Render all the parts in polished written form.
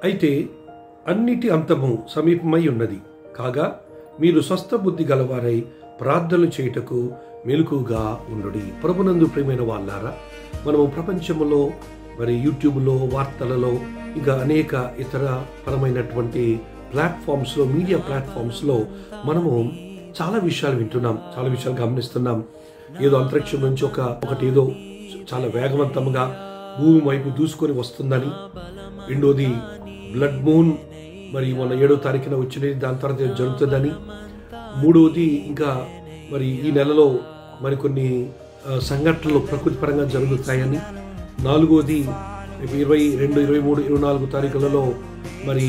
అయితే అన్నిటి అంతము సమీపమై ఉన్నది కాగా మీరు స్వస్థ బుద్ధి గలవారై ప్రార్థనలు చేయుటకు మెలకుగా ఉండుడి. ప్రభునందు ప్రియమైన వాళ్ళారా, మనము ప్రపంచంలో మరి యూట్యూబ్లో, వార్తలలో, ఇంకా అనేక ఇతర పరమైనటువంటి ప్లాట్ఫామ్స్లో, మీడియా ప్లాట్ఫామ్స్లో మనము చాలా విషయాలు వింటున్నాం, చాలా విషయాలు గమనిస్తున్నాం. ఏదో అంతరిక్షం నుంచి ఒకటి ఏదో చాలా వేగవంతంగా భూమి వైపు దూసుకొని వస్తుందని, రెండోది బ్లడ్ మూన్ మరి మొన్న 7వ తారీఖున వచ్చినది, దాని తర్వాత జరుగుతుందని, మూడవది ఇంకా మరి ఈ నెలలో మరికొన్ని సంఘటనలు ప్రకృతి పరంగా జరుగుతాయని, నాలుగోది 22, 23, 24 తారీఖులలో మరి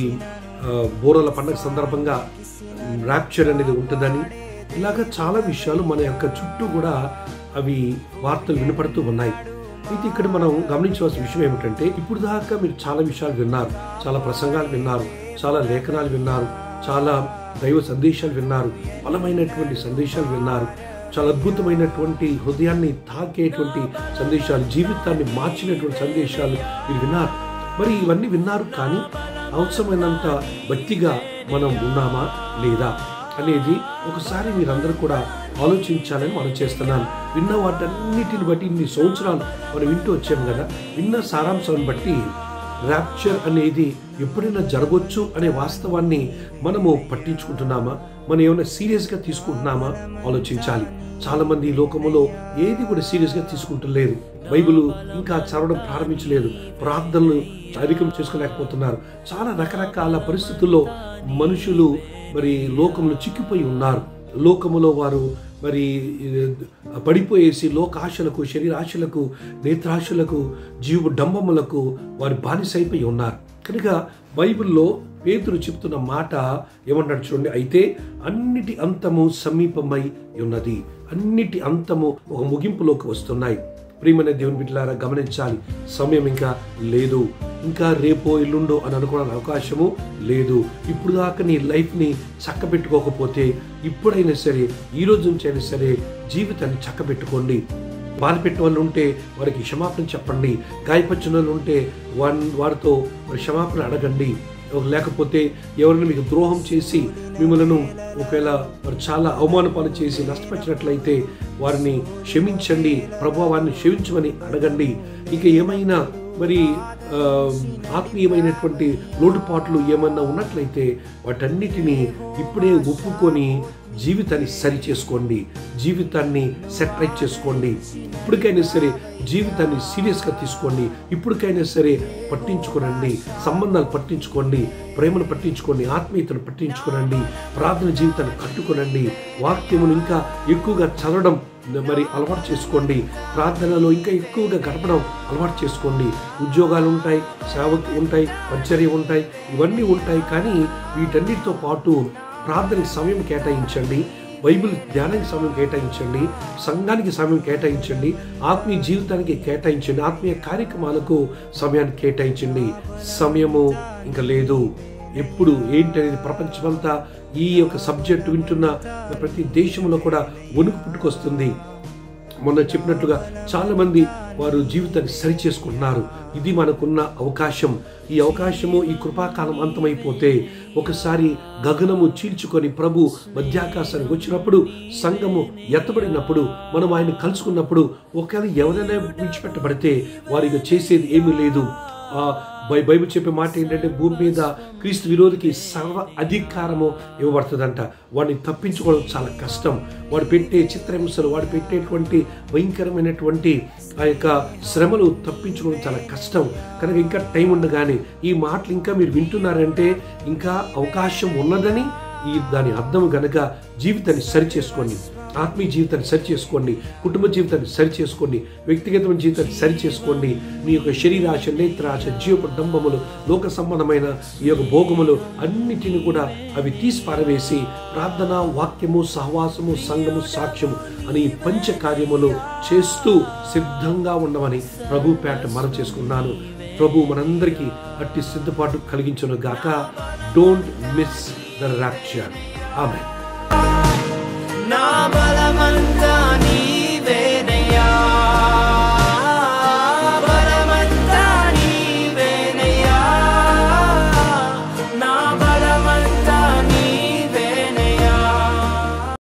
బోరల పండుగ సందర్భంగా ర్యాప్చర్ అనేది ఉంటుందని, ఇలాగా చాలా విషయాలు మన యొక్క చుట్టూ కూడా అవి వార్తలు వినపడుతూ ఉన్నాయి. అయితే ఇక్కడ మనం గమనించవలసిన విషయం ఏమిటంటే, ఇప్పుడు దాకా మీరు చాలా విషయాలు విన్నారు, చాలా ప్రసంగాలు విన్నారు, చాలా లేఖనాలు విన్నారు, చాలా దైవ సందేశాలు విన్నారు, బలమైనటువంటి సందేశాలు విన్నారు, చాలా అద్భుతమైనటువంటి హృదయాన్ని తాకేటువంటి సందేశాలు, జీవితాన్ని మార్చినటువంటి సందేశాలు మీరు విన్నారు. మరి ఇవన్నీ విన్నారు, కానీ అవసరమైనంత భక్తిగా మనం ఉన్నామా లేదా అనేది ఒకసారి మీరందరూ కూడా ఆలోచించాలని మనం చేస్తున్నాను. విన్న వాటన్నిటిని బట్టి ఇన్ని సంవత్సరాలు మనం వింటూ వచ్చాం కదా, విన్న సారాంశాన్ని బట్టి ర్యాప్చర్ అనేది ఎప్పుడైనా జరగవచ్చు అనే వాస్తవాన్ని మనము పట్టించుకుంటున్నామా, మనం ఏమైనా సీరియస్గా తీసుకుంటున్నామా ఆలోచించాలి. చాలా మంది ఈ లోకములో ఏది కూడా సీరియస్గా తీసుకుంటలేదు, బైబిల్ ఇంకా చదవడం ప్రారంభించలేదు, ప్రార్థనలు అధికం చేసుకోలేకపోతున్నారు. చాలా రకరకాల పరిస్థితుల్లో మనుషులు మరి లోకంలో చిక్కిపోయి ఉన్నారు. లోకములో వారు మరి పడిపోయేసి లోకాశలకు, శరీరాశలకు, నేత్రాశలకు, జీవ డంబములకు వారి బానిసైపోయి ఉన్నారు. కనుక బైబిల్లో పేతురు చెప్తున్న మాట ఏమన్నాడు చూడండి, అయితే అన్నిటి అంతము సమీపమై ఉన్నది, అన్నిటి అంతము ఒక ముగింపులోకి వస్తున్నాయి. ప్రియమైన దేవుని బిడ్డలారా, గమనించాలి, సమయం ఇంకా లేదు, ఇంకా రేపో ఎల్లుండో అని అనుకోవడానికి అవకాశము లేదు. ఇప్పుడు దాకా నీ లైఫ్ని చక్కబెట్టుకోకపోతే ఇప్పుడైనా సరే, ఈ రోజు నుంచి అయినా సరే జీవితాన్ని చక్కబెట్టుకోండి. బాధపెట్టిన వాళ్ళు ఉంటే వారికి క్షమాపణ చెప్పండి, గాయపరిచిన వాళ్ళు ఉంటే వారితో మరి క్షమాపణ అడగండి. లేకపోతే ఎవరైనా మీకు ద్రోహం చేసి మిమ్మల్ని ఒకవేళ మరి చాలా అవమానపాలు చేసి నష్టపరిచినట్లయితే వారిని క్షమించండి, ప్రభువా వారిని క్షమించమని అడగండి. ఇక ఏమైనా మరి ఆత్మీయమైనటువంటి లోటుపాట్లు ఏమన్నా ఉన్నట్లయితే వాటన్నిటినీ ఇప్పుడే ఒప్పుకొని జీవితాన్ని సరి చేసుకోండి, జీవితాన్ని సెటరైట్ చేసుకోండి. ఇప్పటికైనా సరే జీవితాన్ని సీరియస్గా తీసుకోండి, ఇప్పటికైనా సరే పట్టించుకోనండి, సంబంధాలు పట్టించుకోండి, ప్రేమను పట్టించుకోండి, ఆత్మీయతను పట్టించుకోనండి, ప్రార్థన జీవితాన్ని కట్టుకోనండి, వాక్యమును ఇంకా ఎక్కువగా చదవడం మరి అలవాటు చేసుకోండి, ప్రార్థనలో ఇంకా ఎక్కువగా గడపడం అలవాటు చేసుకోండి. ఉద్యోగాలు ఉంటాయి, సేవలు ఉంటాయి, పరిచర్య ఉంటాయి, ఇవన్నీ ఉంటాయి, కానీ వీటన్నిటితో పాటు ప్రార్థనకి సమయం కేటాయించండి, బైబిల్ ధ్యానానికి సమయం కేటాయించండి, సంఘానికి సమయం కేటాయించండి, ఆత్మీయ జీవితానికి కేటాయించండి, ఆత్మీయ కార్యక్రమాలకు సమయాన్ని కేటాయించండి. సమయము ఇంకా లేదు. ఎప్పుడు ఏంటనేది ప్రపంచమంతా ఈ యొక్క సబ్జెక్టు వింటున్న ప్రతి దేశంలో కూడా వణుకు పుట్టుకొస్తుంది. మొన్న చెప్పినట్లుగా చాలా మంది వారు జీవితాన్ని సరి చేసుకుంటున్నారు. ఇది మనకున్న అవకాశం. ఈ అవకాశము, ఈ కృపాకాలం అంతమైపోతే ఒకసారి గగనము చీల్చుకొని ప్రభు మధ్యాకాశానికి వచ్చినప్పుడు, సంఘము ఎత్తబడినప్పుడు, మనం ఆయన కలుసుకున్నప్పుడు ఒకవేళ ఎవరైనా విడిచిపెట్టబడితే వారికి చేసేది ఏమీ లేదు. బైబిల్ చెప్పే మాట ఏంటంటే, భూమి మీద క్రీస్తు విరోధికి సర్వ అధికారము ఇవ్వబడుతుందంట. వాడిని తప్పించుకోవడం చాలా కష్టం. వాడు పెట్టే చిత్రహింసలు, వాడు పెట్టేటువంటి భయంకరమైనటువంటి ఆ యొక్క శ్రమలు తప్పించుకోవడం చాలా కష్టం. కనుక ఇంకా టైం ఉండగానే ఈ మాటలు ఇంకా మీరు వింటున్నారంటే ఇంకా అవకాశం ఉన్నదని దాని అర్థం. గనక జీవితాన్ని సరి చేసుకోండి, ఆత్మీయ జీవితాన్ని సరి చేసుకోండి, కుటుంబ జీవితాన్ని సరి చేసుకోండి, వ్యక్తిగతమైన జీవితాన్ని సరి చేసుకోండి. మీ యొక్క శరీరాశ, నేత్రాశ, జీవపు డంబములు, లోక సంబంధమైన ఈ యొక్క భోగములు అన్నిటిని కూడా అవి తీసి పారవేసి ప్రార్థన, వాక్యము, సహవాసము, సంఘము, సాక్ష్యము అని పంచ కార్యములు చేస్తూ సిద్ధంగా ఉండమని ప్రభు పేట మనం చేసుకున్నాను. ప్రభు మనందరికీ అట్టి సిద్ధపాటు కలిగించును గాక. Don't miss the rapture. Amen.